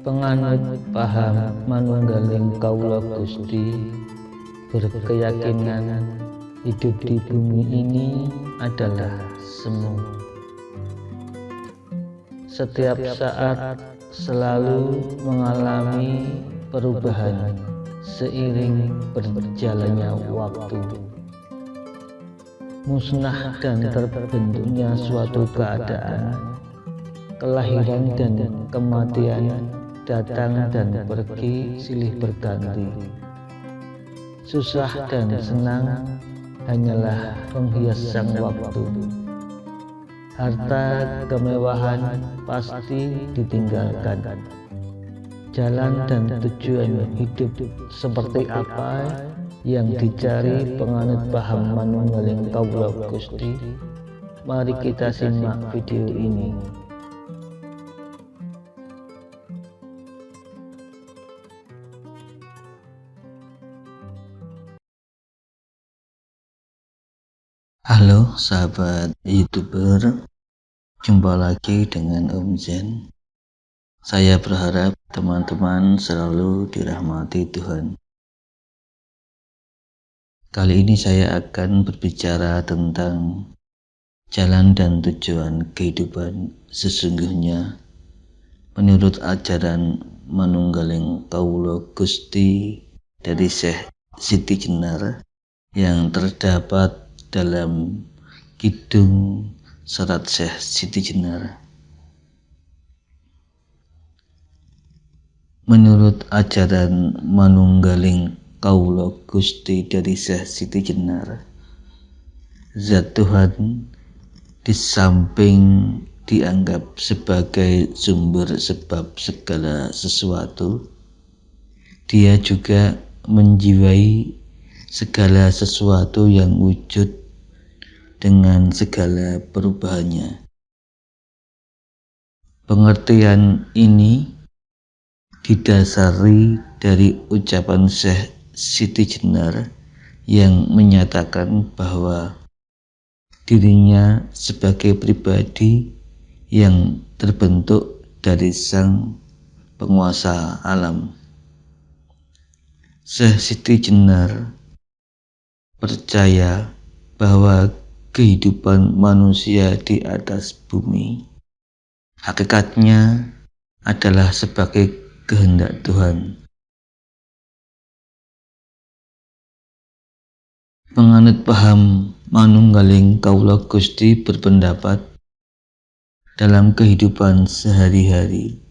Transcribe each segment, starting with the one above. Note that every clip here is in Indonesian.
Penganut paham manunggaling Kaula Gusti berkeyakinan hidup di bumi ini adalah semu. Setiap saat selalu mengalami perubahan seiring berjalannya waktu. Musnah dan terbentuknya suatu keadaan, kelahiran dan kematian datang dan pergi silih berganti. Susah dan senang hanyalah penghias sang waktu. Harta kemewahan pasti ditinggalkan. Jalan dan tujuan hidup seperti apa yang dicari penganut paham manunggaling Kaula Gusti? Mari kita simak video ini. Halo sahabat YouTuber, jumpa lagi dengan Om Zen. Saya berharap teman-teman selalu dirahmati Tuhan. Kali ini saya akan berbicara tentang jalan dan tujuan kehidupan sesungguhnya menurut ajaran manunggaling Kaula Gusti dari Syekh Siti Jenar yang terdapat dalam Kidung Serat Syekh Siti Jenar. Menurut ajaran manunggaling Kaula Gusti dari Syekh Siti Jenar, Zat Tuhan di samping dianggap sebagai sumber sebab segala sesuatu, Dia juga menjiwai segala sesuatu yang wujud dengan segala perubahannya. Pengertian ini didasari dari ucapan Syekh Siti Jenar yang menyatakan bahwa dirinya sebagai pribadi yang terbentuk dari Sang Penguasa alam. Syekh Siti Jenar percaya bahwa kehidupan manusia di atas bumi hakikatnya adalah sebagai kehendak Tuhan. Penganut paham manunggaling Kaula Gusti berpendapat dalam kehidupan sehari-hari,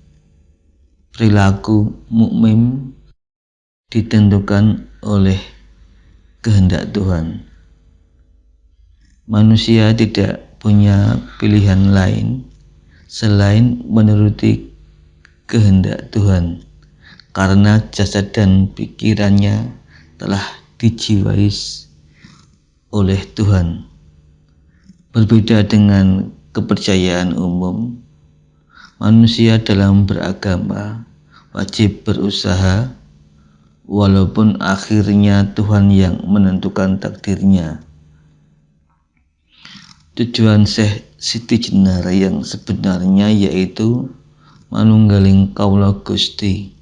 perilaku mukmin ditentukan oleh kehendak Tuhan. Manusia tidak punya pilihan lain selain menuruti kehendak Tuhan, karena jasad dan pikirannya telah dijiwai oleh Tuhan. Berbeda dengan kepercayaan umum, manusia dalam beragama wajib berusaha, walaupun akhirnya Tuhan yang menentukan takdirnya. Tujuan Syekh Siti Jenar yang sebenarnya yaitu manunggaling Kaula Gusti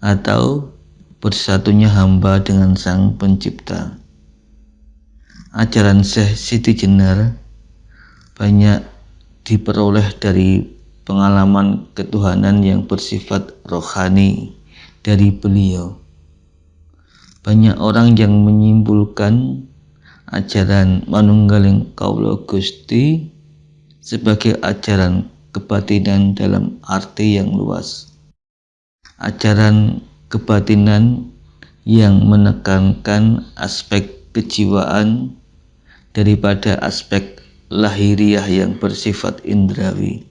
atau bersatunya hamba dengan Sang Pencipta. Ajaran Syekh Siti Jenar banyak diperoleh dari pengalaman ketuhanan yang bersifat rohani dari beliau. Banyak orang yang menyimpulkan ajaran manunggaling Kaula Gusti sebagai ajaran kebatinan dalam arti yang luas. Ajaran kebatinan yang menekankan aspek kejiwaan daripada aspek lahiriah yang bersifat indrawi.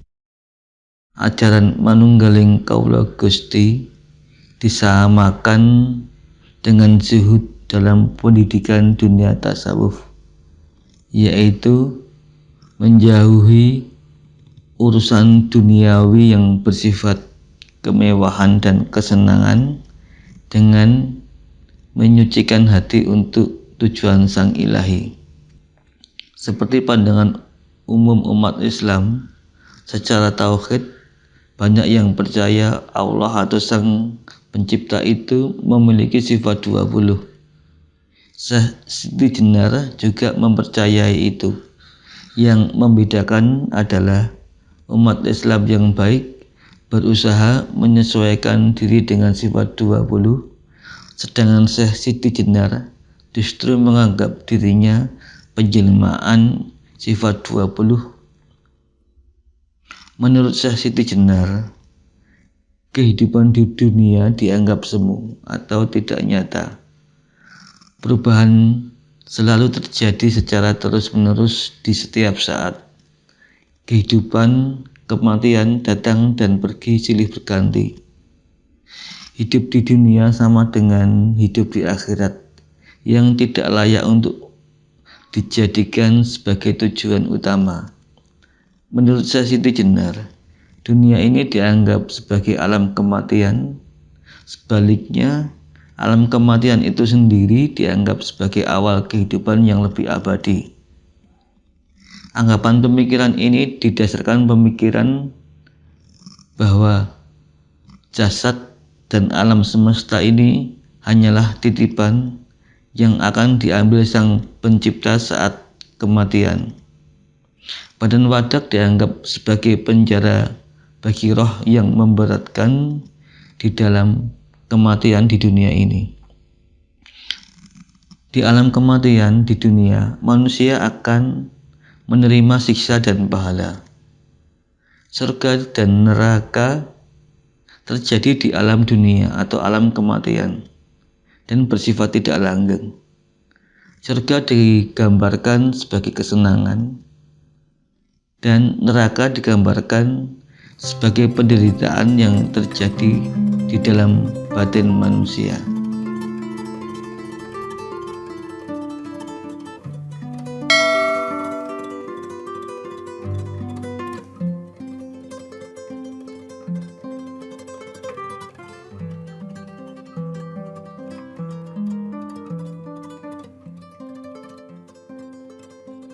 Ajaran manunggaling Kaula Gusti disamakan dengan zuhud dalam pendidikan dunia tasawuf, yaitu menjauhi urusan duniawi yang bersifat kemewahan dan kesenangan dengan menyucikan hati untuk tujuan Sang Ilahi. Seperti pandangan umum umat Islam secara tauhid, banyak yang percaya Allah atau Sang Pencipta itu memiliki sifat 20. Syekh Siti Jenar juga mempercayai itu. Yang membedakan adalah umat Islam yang baik berusaha menyesuaikan diri dengan sifat 20, sedangkan Syekh Siti Jenar justru menganggap dirinya penjelmaan sifat 20. Menurut Syekh Siti Jenar, kehidupan di dunia dianggap semu atau tidak nyata. Perubahan selalu terjadi secara terus-menerus di setiap saat. Kehidupan, kematian datang dan pergi silih berganti. Hidup di dunia sama dengan hidup di akhirat yang tidak layak untuk dijadikan sebagai tujuan utama. Menurut Syekh Siti Jenar, dunia ini dianggap sebagai alam kematian. Sebaliknya, alam kematian itu sendiri dianggap sebagai awal kehidupan yang lebih abadi. Anggapan pemikiran ini didasarkan pemikiran bahwa jasad dan alam semesta ini hanyalah titipan yang akan diambil Sang Pencipta saat kematian. Badan wadak dianggap sebagai penjara bagi roh yang memberatkan di dalam kematian di dunia ini. Di alam kematian di dunia, manusia akan menerima siksa dan pahala. Surga dan neraka terjadi di alam dunia atau alam kematian dan bersifat tidak langgeng. Surga digambarkan sebagai kesenangan dan neraka digambarkan sebagai penderitaan yang terjadi di dalam batin manusia.